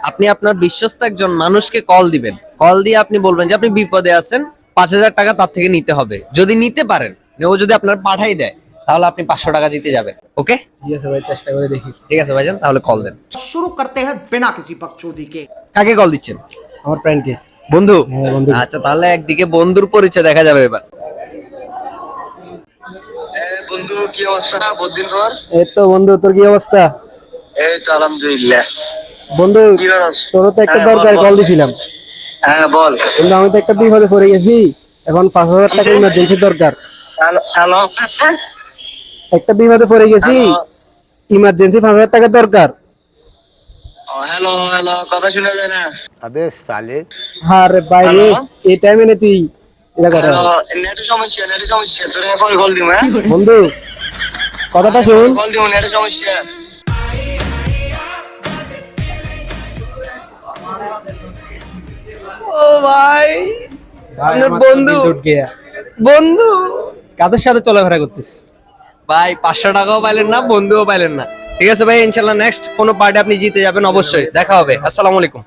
আপনি আপনার বিশ্বস্ত একজন মানুষকে কল দিবেন, কল দিয়ে আপনি বলবেন যে আপনি বিপদে আছেন, 5,000 টাকা তার থেকে নিতে হবে। যদি নিতে পারেন, ও যদি আপনার পাঠাই দেয়, তাহলে আপনি 500 টাকা জিতে যাবেন। ওকে, ঠিক আছে ভাই, চেষ্টা করে দেখি। ঠিক আছে ভাইজান, তাহলে কল দেন। शुरू करते हैं बिना किसी बकचोदी के। কাকে কল দিচ্ছেন? আমার ফ্রেন্ডকে। বন্ধু? হ্যাঁ, বন্ধু। আচ্ছা, তাহলে একদিকে বন্ধুর পরিচয় দেখা যাবে এবার। বন্ধু কি অবস্থা? বহুদিন পর। এই তো বন্ধু, তোর কি অবস্থা? এই তো আলহামদুলিল্লাহ। বন্ধু, কি করছ? তোর তো একটা হ্যাঁ, দরকার, বল, কল বল। দিছিলাম। হ্যাঁ বল। কিন্তু আমি তো একটা বিপদে পড়ে গেছি, এখন 5,000 টাকা কিসে? ইমার্জেন্সি দরকার। হ্যালো হ্যালো একটা বিপদে পড়ে গেছি, ইমার্জেন্সি 5,000 টাকা দরকার। হ্যালো হ্যালো, কথা শোনা যায় না। अबे साले। আরে বাইরে হ্যালো? এই টাইমে নে তুই এটা কথা হ্যালো, বল। নেটের সমস্যা, নেটের সমস্যা। তোরে এখন কল দিমু, হ্যাঁ? বন্ধু, কথাটা শুন। কল দিমু, নেটের সমস্যা। ও ভাই, আপনার আমার তো বন্ধু? দিল উঠ গিয়া। বন্ধু কাদের সাথে চলাফেরা করতিস? ভাই, 500 টাকাও পাইলেন না, বন্ধুও পাইলেন না। ঠিক আছে ভাই, ইনশাল্লাহ নেক্সট কোনো পার্টি আপনি জিতে যাবেন, অবশ্যই দেখা হবে। আসসালামু আলাইকুম।